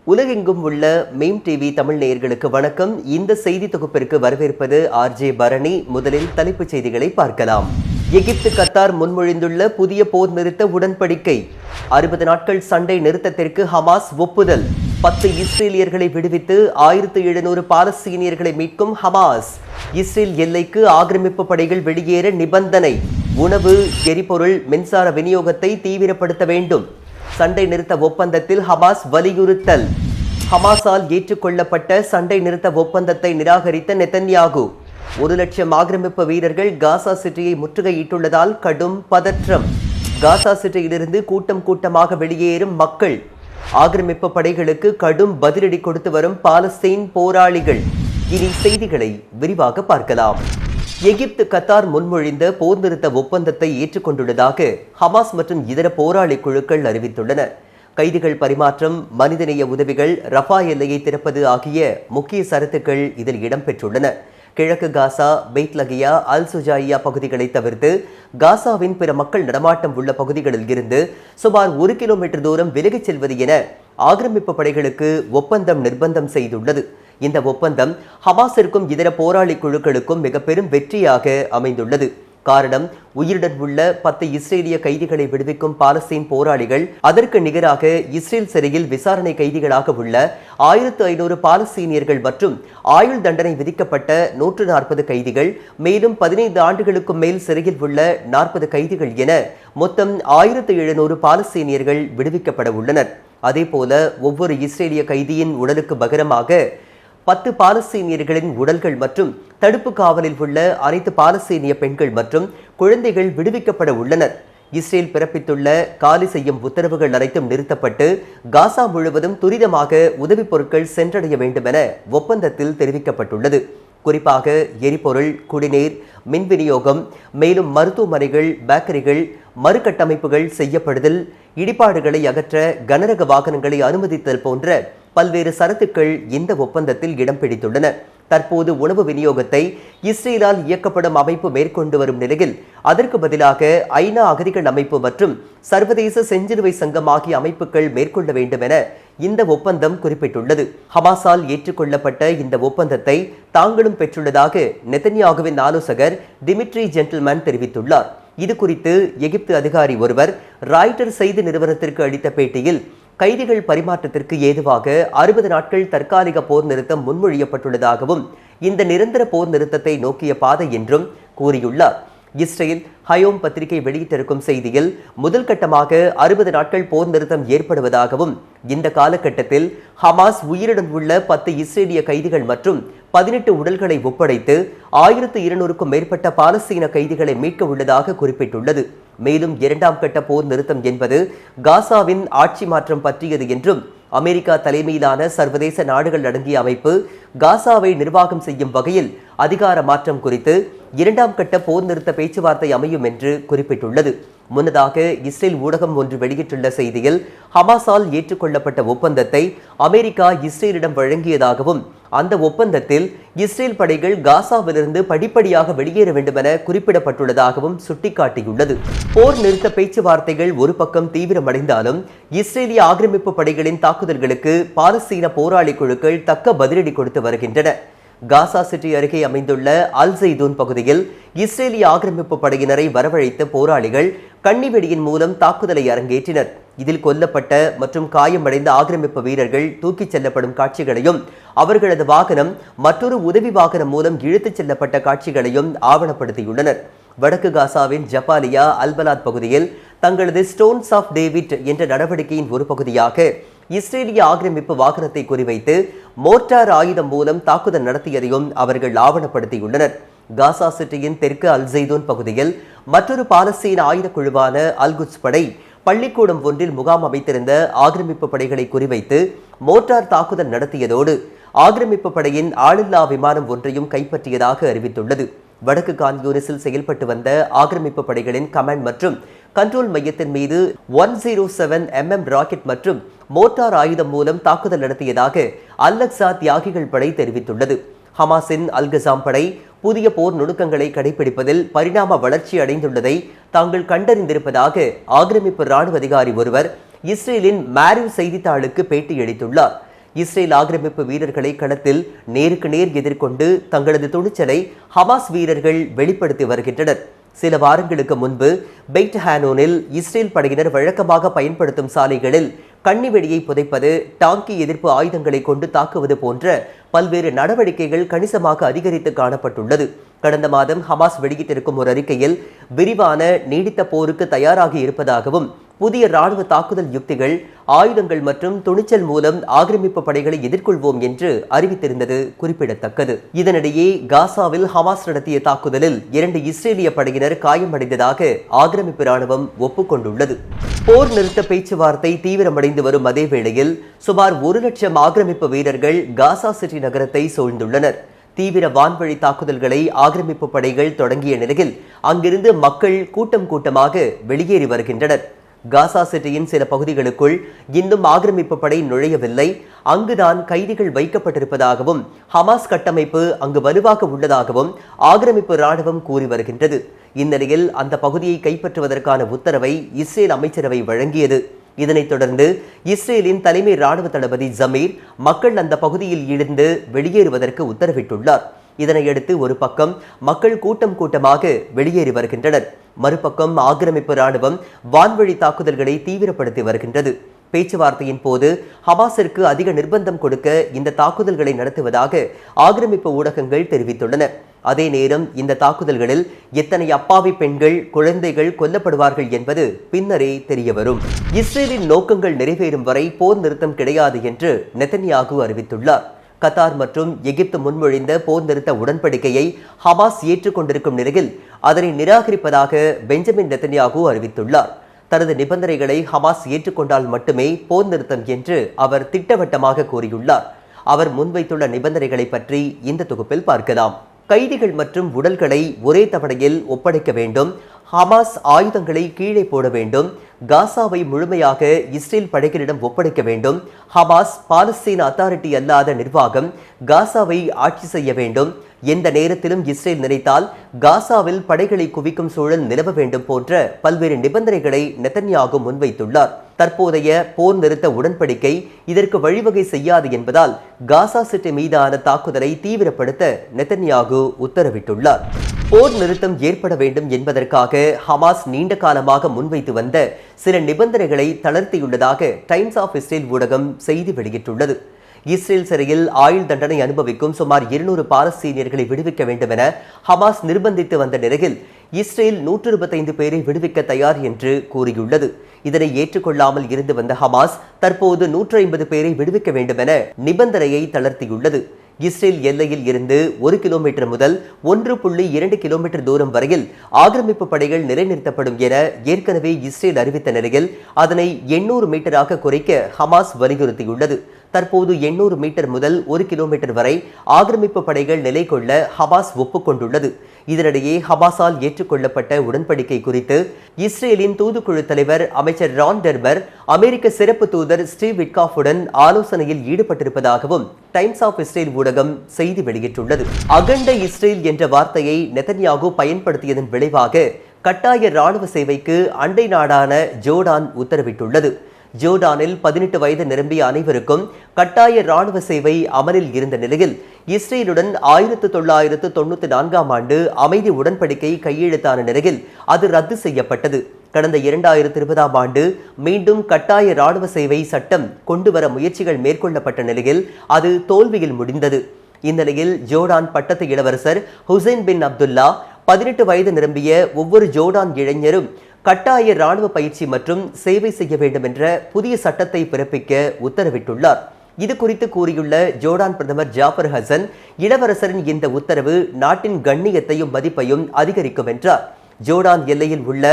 உலகெங்கும் உள்ள meme TV Tamil நேயர்களுக்கு வணக்கம். இந்த செய்தி தொகுப்பிற்கு வரவேற்பது ஆர்ஜே பரணி. முதலில் தலைப்புச் செய்திகளை பார்க்கலாம். எகிப்து கத்தார் முன்மொழிந்துள்ள புதிய போர் நிறுத்த உடன்படிக்கை. 60 நாட்கள் சண்டை நிறுத்தத்திற்கு ஹமாஸ் ஒப்புதல். 10 இஸ்ரேலியர்களை விடுவித்து 1700 பாலஸ்தீனியர்களை மீட்கும் ஹமாஸ். இஸ்ரேல் எல்லைக்கு ஆக்கிரமிப்பு படைகள் வெளியேற நிபந்தனை. உணவு, எரிபொருள், மின்சார விநியோகத்தை தீவிரப்படுத்த வேண்டும். சண்டை நிறுத்த ஒப்பந்தத்தில் ஹமாஸ் வலியுறுத்தல். ஹமாஸால் ஏற்றுக்கொள்ளப்பட்ட சண்டை நிறுத்த ஒப்பந்தத்தை நிராகரித்த நெதன்யாகு. 1 லட்சம் ஆக்கிரமிப்பு வீரர்கள் காசா சிட்டியை முற்றுகையிட்டுள்ளதால் கடும் பதற்றம். காசா சிட்டியிலிருந்து கூட்டம் கூட்டமாக வெளியேறும் மக்கள். ஆக்கிரமிப்பு படைகளுக்கு கடும் பதிலடி கொடுத்து வரும் பாலஸ்தீன் போராளிகள். இனி செய்திகளை விரிவாக பார்க்கலாம். எகிப்து கத்தார் முன்மொழிந்த போர் நிறுத்த ஒப்பந்தத்தை ஏற்றுக்கொண்டுள்ளதாக ஹமாஸ் மற்றும் இதர போராளி குழுக்கள் அறிவித்துள்ளன. கைதிகள் பரிமாற்றம், மனிதநேய உதவிகள், ரஃபா எல்லையை திறப்பது ஆகிய முக்கிய சரத்துக்கள் இதில் இடம்பெற்றுள்ளன. கிழக்கு காசா, பெய்த்லகியா, அல் சுஜாயியா பகுதிகளை தவிர்த்து காசாவின் பிற மக்கள் நடமாட்டம் உள்ள பகுதிகளில் இருந்து சுமார் 1 கிலோமீட்டர் தூரம் விலகிச் செல்வது என ஆக்கிரமிப்பு படைகளுக்கு ஒப்பந்தம் நிர்பந்தம் செய்துள்ளது. இந்த ஒப்பந்தம் ஹமாஸிற்கும் இதர போராளி குழுக்களுக்கும் மிக பெரும் வெற்றியாக அமைந்துள்ளது. காரணம், உயிருடன் உள்ள 10 இஸ்ரேலிய கைதிகளை விடுவிக்கும் பாலஸ்தீன் போராளிகள் அதற்கு நிகராக இஸ்ரேல் சிறையில் விசாரணை கைதிகளாக உள்ள 1500 பாலஸ்தீனியர்கள் மற்றும் ஆயுள் தண்டனை விதிக்கப்பட்ட 140 கைதிகள், மேலும் 15 ஆண்டுகளுக்கும் மேல் சிறையில் உள்ள 40 கைதிகள் என மொத்தம் 1700 பாலஸ்தீனியர்கள் விடுவிக்கப்பட உள்ளனர். அதேபோல ஒவ்வொரு இஸ்ரேலிய கைதியின் உடலுக்கு பகரமாக 10 பாலஸ்தீனியர்களின் உடல்கள் மற்றும் தடுப்பு காவலில் உள்ள அனைத்து பாலஸ்தீனிய பெண்கள் மற்றும் குழந்தைகள் விடுவிக்கப்பட உள்ளனர். இஸ்ரேல் பிறப்பித்துள்ள காலி செய்யும் உத்தரவுகள் அனைத்தும் நிறுத்தப்பட்டு காசா முழுவதும் துரிதமாக உதவிப் பொருட்கள் சென்றடைய வேண்டும் என ஒப்பந்தத்தில் தெரிவிக்கப்பட்டுள்ளது. குறிப்பாக எரிபொருள், குடிநீர், மின் விநியோகம், மேலும் மருத்துவமனைகள், பேக்கரிகள், மறுகட்டமைப்புகள் செய்யப்படுதல், இடிபாடுகளை அகற்ற கனரக வாகனங்களை அனுமதித்தல் போன்ற பல்வேறு சரத்துக்கள் இந்த ஒப்பந்தத்தில் இடம் பிடித்துள்ளன. தற்போது உணவு விநியோகத்தை இஸ்ரேலால் இயக்கப்படும் அமைப்பு மேற்கொண்டு வரும் நிலையில் அதற்கு பதிலாக ஐநா அகதிகள் அமைப்பு மற்றும் சர்வதேச செஞ்சிலுவை சங்கம் ஆகிய அமைப்புகள் மேற்கொள்ள வேண்டும் என இந்த ஒப்பந்தம் குறிப்பிட்டுள்ளது. ஹமாஸால் ஏற்றுக்கொள்ளப்பட்ட இந்த ஒப்பந்தத்தை தாங்களும் பெற்றுள்ளதாக நெதன்யாகுவின் ஆலோசகர் டிமிட்ரி ஜென்டில்மேன் தெரிவித்துள்ளார். இது குறித்து எகிப்து அதிகாரி ஒருவர் ராய்ட்டர் செய்தி நிறுவனத்திற்கு அளித்த பேட்டியில், கைதிகள் பரிமாற்றத்திற்கு ஏதுவாக 60 நாட்கள் தற்காலிக போர் நிறுத்தம் முன்மொழியப்பட்டுள்ளதாகவும் இந்த நிரந்தர போர் நிறுத்தத்தை நோக்கிய பாதை என்றும் கூறியுள்ளார். இஸ்ரேல் ஹயோம் பத்திரிகை வெளியிட்டிருக்கும் செய்தியில், முதல் கட்டமாக 60 நாட்கள் போர் நிறுத்தம் ஏற்படுவதாகவும் இந்த காலகட்டத்தில் ஹமாஸ் உயிருடன் உள்ள 10 இஸ்ரேலிய கைதிகள் மற்றும் 18 உடல்களை ஒப்படைத்து 1200க்கும் மேற்பட்ட பாலஸ்தீன கைதிகளை மீட்க உள்ளதாக குறிப்பிட்டுள்ளது. மேலும் 2ஆம் கட்ட போர் நிறுத்தம் என்பது காசாவின் ஆட்சி மாற்றம் பற்றியது என்றும் அமெரிக்கா தலைமையிலான சர்வதேச நாடுகள் அடங்கிய அமைப்பு காசாவை நிர்வாகம் செய்யும் வகையில் அதிகார மாற்றம் குறித்து 2ஆம் கட்ட போர் நிறுத்த பேச்சுவார்த்தை அமையும் என்று குறிப்பிட்டுள்ளது. முன்னதாக இஸ்ரேல் ஊடகம் ஒன்று வெளியிட்டுள்ள செய்தியில், ஹமாஸால் ஏற்றுக்கொள்ளப்பட்ட ஒப்பந்தத்தை அமெரிக்கா இஸ்ரேலிடம் வழங்கியதாகவும் அந்த ஒப்பந்தத்தில் இஸ்ரேல் படைகள் காசாவிலிருந்து படிப்படியாக வெளியேற வேண்டும் என குறிப்பிடப்பட்டுள்ளதாகவும் சுட்டிக்காட்டியுள்ளது. போர் நிறுத்த பேச்சுவார்த்தைகள் ஒரு பக்கம் தீவிரமடைந்தாலும் இஸ்ரேலிய ஆக்கிரமிப்பு படைகளின் தாக்குதல்களுக்கு பாலஸ்தீன போராளி குழுக்கள் தக்க பதிலடி கொடுத்து வருகின்றன. காசா சிட்டி அருகே அமைந்துள்ள அல் ஜெய்தூன் பகுதியில் இஸ்ரேலிய ஆக்கிரமிப்பு படையினரை வரவழைத்த போராளிகள் கண்ணிவெடியின் மூலம் தாக்குதலை அரங்கேற்றினர். இதில் கொல்லப்பட்ட மற்றும் காயமடைந்த ஆக்கிரமிப்பு வீரர்கள் தூக்கிச் செல்லப்படும் காட்சிகளையும் அவர்களது வாகனம் மற்றொரு உதவி வாகனம் மூலம் இழுத்துச் செல்லப்பட்ட காட்சிகளையும் ஆவணப்படுத்தியுள்ளனர். வடக்கு காசாவின் ஜபாலியா அல்பலாத் பகுதியில் தங்களது ஸ்டோன்ஸ் ஆஃப் டேவிட் என்ற நடவடிக்கையின் ஒரு பகுதியாக இஸ்ரேலிய ஆக்கிரமிப்பு வாகனத்தை குறிவைத்து மோர்டார் ஆயுதம் மூலம் தாக்குதல் நடத்தியதையும் அவர்கள் ஆவணப்படுத்தியுள்ளனர். காசா சிட்டியின் தெற்கு அல் ஜெய்தூன் பகுதியில் மற்றொரு பாலஸ்தீன ஆயுத குழுவான அல்குட்ஸ் படை பள்ளிக்கூடம் ஒன்றில் முகாம் அமைத்திருந்த ஆக்கிரமிப்பு படைகளை குறிவைத்து மோர்டார் தாக்குதல் நடத்தியதோடு ஆக்கிரமிப்பு படையின் ஆளில்லா விமானம் ஒன்றையும் கைப்பற்றியதாக அறிவித்துள்ளது. வடக்கு கான்யூனிஸில் செயல்பட்டு வந்த ஆக்கிரமிப்பு படைகளின் கமாண்ட் மற்றும் கண்ட்ரோல் மையத்தின் மீது 107 mm ராக்கெட் மற்றும் மோட்டார் ஆயுதம் மூலம் தாக்குதல் நடத்தியதாக அல்-அக்ஸா தியாகிகள் படை தெரிவித்துள்ளது. ஹமாஸின் அல்-கசாம் படை புதிய போர் நுணுக்கங்களை கடைபிடிப்பதில் பரிணாம வளர்ச்சி அடைந்துள்ளதை தாங்கள் கண்டறிந்திருப்பதாக ஆக்கிரமிப்பு ராணுவ அதிகாரி ஒருவர் இஸ்ரேலின் மேரிவ் செய்தித்தாளுக்கு பேட்டியளித்துள்ளார். இஸ்ரேல் ஆக்கிரமிப்பு வீரர்களை களத்தில் நேருக்கு நேர் எதிர்கொண்டு தங்களது துணிச்சலை ஹமாஸ் வீரர்கள் வெளிப்படுத்தி வருகின்றனர். சில வாரங்களுக்கு முன்பு பெய்ட் ஹானோனில் இஸ்ரேல் படையினர் வழக்கமாக பயன்படுத்தும் சாலைகளில் கண்ணிவெடியை புதைப்பது, டாங்கி எதிர்ப்பு ஆயுதங்களை கொண்டு தாக்குவது போன்ற பல்வேறு நடவடிக்கைகள் கணிசமாக அதிகரித்து காணப்பட்டுள்ளது. கடந்த மாதம் ஹமாஸ் வெளியிட்டிருக்கும் ஒரு அறிக்கையில் விரிவான நீடித்த போருக்கு தயாராகி இருப்பதாகவும் புதிய ராணுவ தாக்குதல் யுக்திகள், ஆயுதங்கள் மற்றும் துணிச்சல் மூலம் ஆக்கிரமிப்பு படைகளை எதிர்கொள்வோம் என்று அறிவித்திருந்தது குறிப்பிடத்தக்கது. இதனிடையே காசாவில் ஹமாஸ் நடத்திய தாக்குதலில் 2 இஸ்ரேலிய படையினர் காயமடைந்ததாக ஆக்கிரமிப்பு ராணுவம் ஒப்புக்கொண்டுள்ளது. போர் நிறுத்த பேச்சுவார்த்தை தீவிரமடைந்து வரும் அதே வேளையில் சுமார் 1 லட்சம் ஆக்கிரமிப்பு வீரர்கள் காசா சிட்டி நகரத்தை சூழ்ந்துள்ளனர். தீவிர வான்வழி தாக்குதல்களை ஆக்கிரமிப்பு படைகள் தொடங்கிய நிலையில் அங்கிருந்து மக்கள் கூட்டமாக வெளியேறி வருகின்றனர். காசா சிட்டியின் சில பகுதிகளுக்குள் இன்னும் ஆக்கிரமிப்பு படை நுழையவில்லை. அங்குதான் கைதிகள் வைக்கப்பட்டிருப்பதாகவும் ஹமாஸ் கட்டமைப்பு அங்கு வலுவாக உள்ளதாகவும் ஆக்கிரமிப்பு ராணுவம் கூறி வருகின்றது. இந்நிலையில் அந்த பகுதியை கைப்பற்றுவதற்கான உத்தரவை இஸ்ரேல் அமைச்சரவை வழங்கியது. இதனைத் தொடர்ந்து இஸ்ரேலின் தலைமை ராணுவ தளபதி ஜமீர் மக்கள் அந்த பகுதியில் இருந்து வெளியேறுவதற்கு உத்தரவிட்டுள்ளார். இதனையடுத்து ஒரு பக்கம் மக்கள் கூட்டமாக வெளியேறி வருகின்றனர். மறுபக்கம் ஆக்கிரமிப்பு ராணுவம் வான்வழி தாக்குதல்களை தீவிரப்படுத்தி வருகின்றது. பேச்சுவார்த்தையின் போது ஹமாஸிற்கு அதிக நிர்பந்தம் கொடுக்க இந்த தாக்குதல்களை நடத்துவதாக ஆக்கிரமிப்பு ஊடகங்கள் தெரிவித்துள்ளன. அதே நேரம் இந்த தாக்குதல்களில் எத்தனை அப்பாவி பெண்கள், குழந்தைகள் கொல்லப்படுவார்கள் என்பது பின்னரே தெரியவரும். இஸ்ரேலின் நோக்கங்கள் நிறைவேறும் வரை போர் நிறுத்தம் கிடையாது என்று நெதன்யாகு அறிவித்துள்ளார். கத்தார் மற்றும் எகிப்து முன்மொழிந்த போர் நிறுத்த உடன்படிக்கையை ஹமாஸ் ஏற்றுக்கொண்டிருக்கும் நிலையில் அதனை நிராகரிப்பதாக பெஞ்சமின் நெதன்யாகு அறிவித்துள்ளார். தனது நிபந்தனைகளை ஹமாஸ் ஏற்றுக்கொண்டால் மட்டுமே போர் நிறுத்தம் என்று அவர் திட்டவட்டமாக கூறியுள்ளார். அவர் முன்வைத்துள்ள நிபந்தனைகளை பற்றி இந்த தொகுப்பில் பார்க்கலாம். கைதிகள் மற்றும் உடல்களை ஒரே தவணையில் ஒப்படைக்க வேண்டும். ஹமாஸ் ஆயுதங்களை கீழே போட வேண்டும். காசாவை முழுமையாக இஸ்ரேல் படைகளிடம் ஒப்படைக்க வேண்டும். ஹமாஸ் பாலஸ்தீன அத்தாரிட்டி அல்லாத நிர்வாகம் காசாவை ஆட்சி செய்ய வேண்டும். எந்த நேரத்திலும் இஸ்ரேல் நினைத்தால் காசாவில் படைகளை குவிக்கும் சூழல் நிலவ வேண்டும் போன்ற பல்வேறு நிபந்தனைகளை நெதன்யாகு முன்வைத்துள்ளார். தற்போதைய போர் நிறுத்த உடன்படிக்கை இதற்கு வழிவகை செய்யாது என்பதால் காசா சிட்டி மீதான தாக்குதலை தீவிரப்படுத்த நெதன்யாகு உத்தரவிட்டுள்ளார். போர் நிறுத்தம் ஏற்பட வேண்டும் என்பதற்காக ஹமாஸ் நீண்ட காலமாக முன்வைத்து வந்த சில நிபந்தனைகளை தளர்த்தியுள்ளதாக டைம்ஸ் ஆஃப் இஸ்ரேல் ஊடகம் செய்தி வெளியிட்டுள்ளது. இஸ்ரேல் சிறையில் ஆயுள் தண்டனை அனுபவிக்கும் சுமார் 200 பாலஸ்தீனியர்களை விடுவிக்க வேண்டும் என ஹமாஸ் நிர்பந்தித்து வந்த நிலையில் இஸ்ரேல் 125 பேரை விடுவிக்க தயார் என்று கூறியுள்ளது. இதனை ஏற்றுக்கொள்ளாமல் இருந்து வந்த ஹமாஸ் தற்போது 150 பேரை விடுவிக்க வேண்டும் என நிபந்தனையை தளர்த்தியுள்ளது. இஸ்ரேல் எல்லையில் இருந்து 1 கிலோமீட்டர் முதல் 1.2 கிலோமீட்டர் தூரம் வரையில் ஆக்கிரமிப்பு படைகள் நிலைநிறுத்தப்படும் என ஏற்கனவே இஸ்ரேல் அறிவித்த நிலையில் அதனை 800 மீட்டராக குறைக்க ஹமாஸ் வலியுறுத்தியுள்ளது. தற்போது 800 மீட்டர் முதல் 1 கிலோமீட்டர் வரை ஆக்கிரமிப்பு படைகள் நிலை கொள்ள ஹமாஸ் ஒப்புக்கொண்டுள்ளது. இதனிடையே ஹமாஸால் ஏற்றுக்கொள்ளப்பட்ட உடன்படிக்கை குறித்து இஸ்ரேலின் தூதுக்குழு தலைவர் அமைச்சர் ரான் டெர்மர் அமெரிக்க சிறப்பு தூதர் ஸ்டீவ் விட்காஃபுடன் ஆலோசனையில் ஈடுபட்டிருப்பதாகவும் டைம்ஸ் ஆஃப் இஸ்ரேல் ஊடகம் செய்தி வெளியிட்டுள்ளது. அகண்ட இஸ்ரேல் என்ற வார்த்தையை நெதன்யாகு பயன்படுத்தியதன் விளைவாக கட்டாய ராணுவ சேவைக்கு அண்டை நாடான ஜோர்டான் உத்தரவிட்டுள்ளது. ஜோர்டானில் 18 வயது நிரம்பிய அனைவருக்கும் கட்டாய ராணுவ சேவை அமலில் இருந்த நிலையில் இஸ்ரேலுடன் 1994ஆம் ஆண்டு அமைதி உடன்படிக்கை கையெழுத்தான நிலையில் அது ரத்து செய்யப்பட்டது. கடந்த 2020ஆம் ஆண்டு மீண்டும் கட்டாய ராணுவ சேவை சட்டம் கொண்டுவர முயற்சிகள் மேற்கொள்ளப்பட்ட நிலையில் அது தோல்வியில் முடிந்தது. இந்நிலையில் ஜோர்டான் பட்டத்து இளவரசர் ஹுசைன் பின் அப்துல்லா 18 வயது நிரம்பிய ஒவ்வொரு ஜோர்டான் இளைஞரும் கட்டாய ராணுவ பயிற்சி மற்றும் சேவை செய்ய வேண்டும் என்ற புதிய சட்டத்தை பிறப்பிக்க உத்தரவிட்டுள்ளார். இது குறித்து கூறியுள்ள ஜோர்டான் பிரதமர் ஜாஃபர் ஹசன், இளவரசரின் இந்த உத்தரவு நாட்டின் கண்ணியத்தையும் மதிப்பையும் அதிகரிக்கும் என்றார். ஜோர்டான் எல்லையில் உள்ள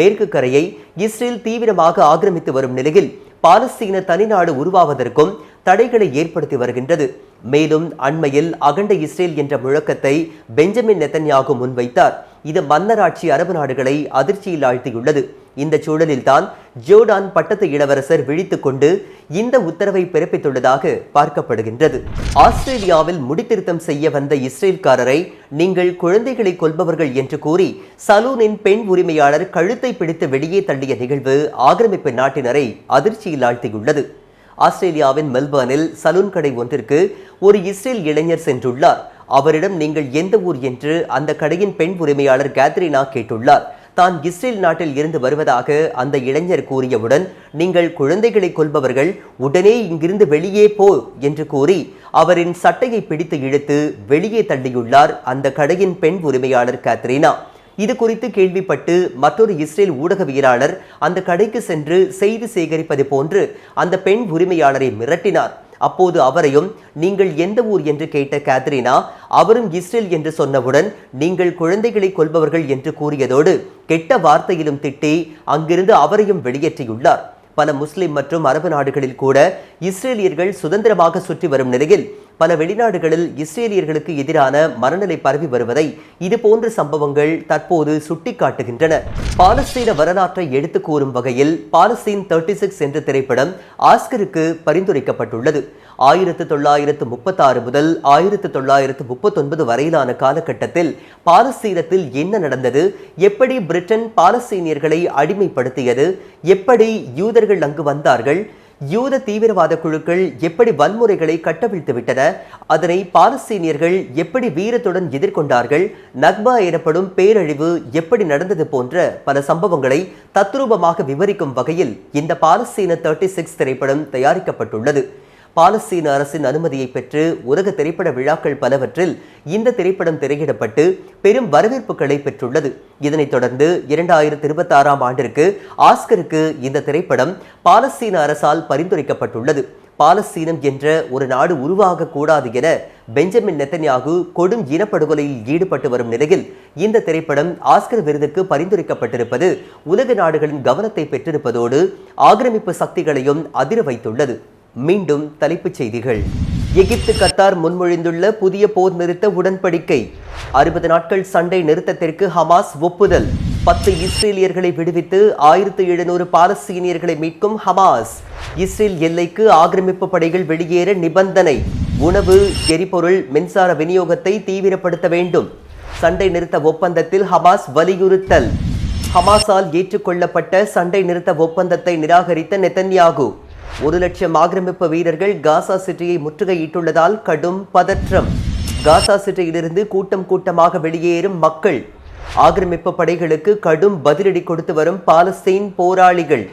மேற்கு கரையை இஸ்ரேல் தீவிரமாக ஆக்கிரமித்து வரும் நிலையில் பாலஸ்தீன தனிநாடு உருவாவதற்கும் தடைகளை ஏற்படுத்தி வருகின்றது. மேலும் அண்மையில் அகண்ட இஸ்ரேல் என்ற முழக்கத்தை பெஞ்சமின் நெதன்யாகு முன்வைத்தார். இது மன்னராட்சி அரபு நாடுகளை அதிர்ச்சியில் ஆழ்த்தியுள்ளது. இந்த சூழலில்தான் ஜோர்டான் பட்டத்து இளவரசர் விழித்துக் கொண்டு இந்த உத்தரவை பிறப்பித்துள்ளதாக பார்க்கப்படுகின்றது. ஆஸ்திரேலியாவில் முடித்திருத்தம் செய்ய வந்த இஸ்ரேல்காரரை நீங்கள் குழந்தைகளை கொல்பவர்கள் என்று கூறி சலூனின் பெண் உரிமையாளர் கழுத்தை பிடித்து வெளியே தள்ளிய நிகழ்வு ஆக்கிரமிப்பு நாட்டினரை அதிர்ச்சியில் ஆழ்த்தியுள்ளது. ஆஸ்திரேலியாவின் மெல்பர்னில் சலூன் கடை ஒன்றிற்கு ஒரு இஸ்ரேல் இளைஞர் சென்றுள்ளார். அவரிடம் நீங்கள் எந்த ஊர் என்று அந்த கடையின் பெண் உரிமையாளர் கேத்ரினா கேட்டுள்ளார். தான் இஸ்ரேல் நாட்டில் இருந்து வருவதாக அந்த இளைஞர் கூறியவுடன், நீங்கள் குழந்தைகளை கொல்பவர்கள், உடனே இங்கிருந்து வெளியே போ என்று கூறி அவரின் சட்டையை பிடித்து இழுத்து வெளியே தள்ளியுள்ளார் அந்த கடையின் பெண் உரிமையாளர் கேத்ரினா. இது குறித்து கேள்விப்பட்டு மற்றொரு இஸ்ரேல் ஊடகவியலாளர் அந்த கடைக்கு சென்று செய்தி சேகரிப்பது போன்று அந்த பெண் உரிமையாளரை மிரட்டினார். அப்போது அவரையும் நீங்கள் எந்த ஊர் என்று கேட்ட கேத்ரினா அவரும் இஸ்ரேல் என்று சொன்னவுடன், நீங்கள் குழந்தைகளை கொல்பவர்கள் என்று கூறியதோடு கெட்ட வார்த்தையிலும் திட்டி அங்கிருந்து அவரையும் வெளியேற்றியுள்ளார். பல முஸ்லிம் மற்றும் அரபு நாடுகளில் கூட இஸ்ரேலியர்கள் சுதந்திரமாக சுற்றி வரும் நிலையில் பல வெளிநாடுகளில் இஸ்ரேலியர்களுக்கு எதிரான மனநிலை பரவி வருவதை இதுபோன்ற சம்பவங்கள் தற்போது சுட்டிக்காட்டுகின்றன. பாலஸ்தீன வரலாற்றை எடுத்து கூறும் வகையில் பாலஸ்தீன் 36 என்ற திரைப்படம் ஆஸ்கருக்கு பரிந்துரைக்கப்பட்டுள்ளது. 1936 முதல் 1939 வரையிலான காலகட்டத்தில் பாலஸ்தீனத்தில் என்ன நடந்தது, எப்படி பிரிட்டன் பாலஸ்தீனியர்களை அடிமைப்படுத்தியது, எப்படி யூதர்கள் அங்கு வந்தார்கள், யூத தீவிரவாத குழுக்கள் எப்படி வன்முறைகளை கட்டவிழ்த்து விட்டன, அதனை பாலஸ்தீனியர்கள் எப்படி வீரத்துடன் எதிர்கொண்டார்கள், நக்பா எனப்படும் பேரழிவு எப்படி நடந்தது போன்ற பல சம்பவங்களை தத்ரூபமாக விவரிக்கும் வகையில் இந்த பாலஸ்தீன 36 திரைப்படம் தயாரிக்கப்பட்டுள்ளது. பாலஸ்தீன அரசின் அனுமதியை பெற்று உலக திரைப்பட விழாக்கள் பலவற்றில் இந்த திரைப்படம் திரையிடப்பட்டு பெரும் வரவேற்புகளை பெற்றுள்ளது. இதனைத் தொடர்ந்து 2026ஆம் ஆண்டிற்கு ஆஸ்கருக்கு இந்த திரைப்படம் பாலஸ்தீன அரசால் பரிந்துரைக்கப்பட்டுள்ளது. பாலஸ்தீனம் என்ற ஒரு நாடு உருவாக கூடாது என பெஞ்சமின் நெத்தன்யாகு கொடும் இனப்படுகொலையில் ஈடுபட்டு வரும் நிலையில் இந்த திரைப்படம் ஆஸ்கர் விருதுக்கு பரிந்துரைக்கப்பட்டிருப்பது உலக நாடுகளின் கவனத்தை பெற்றிருப்பதோடு ஆக்கிரமிப்பு சக்திகளையும் அதிர வைத்துள்ளது. மீண்டும் தலைப்புச் செய்திகள். எகிப்து கத்தார் முன்மொழிந்துள்ள புதிய போர் நிறுத்த உடன்படிக்கை. 60 நாட்கள் சண்டை நிறுத்தத்திற்கு ஹமாஸ் ஒப்புதல். 10 இஸ்ரேலியர்களை விடுவித்து 1700 பாலஸ்தீனியர்களை மீட்கும் ஹமாஸ். இஸ்ரேல் எல்லைக்கு ஆக்கிரமிப்பு படைகள் வெளியேற நிபந்தனை. உணவு, எரிபொருள், மின்சார விநியோகத்தை தீவிரப்படுத்த வேண்டும். சண்டை நிறுத்த ஒப்பந்தத்தில் ஹமாஸ் வலியுறுத்தல். ஹமாஸால் ஏற்றுக்கொள்ளப்பட்ட சண்டை நிறுத்த ஒப்பந்தத்தை நிராகரித்த நெத்தன்யாகு. 1 லட்சம் ஆக்கிரமிப்பு வீரர்கள் காசா சிட்டியை முற்றுகையிட்டுள்ளதால் கடும் பதற்றம். காசா சிட்டியிலிருந்து கூட்டம் கூட்டமாக வெளியேறும் மக்கள். ஆக்கிரமிப்பு படைகளுக்கு கடும் பதிலடி கொடுத்து வரும் பாலஸ்தீன் போராளிகள்.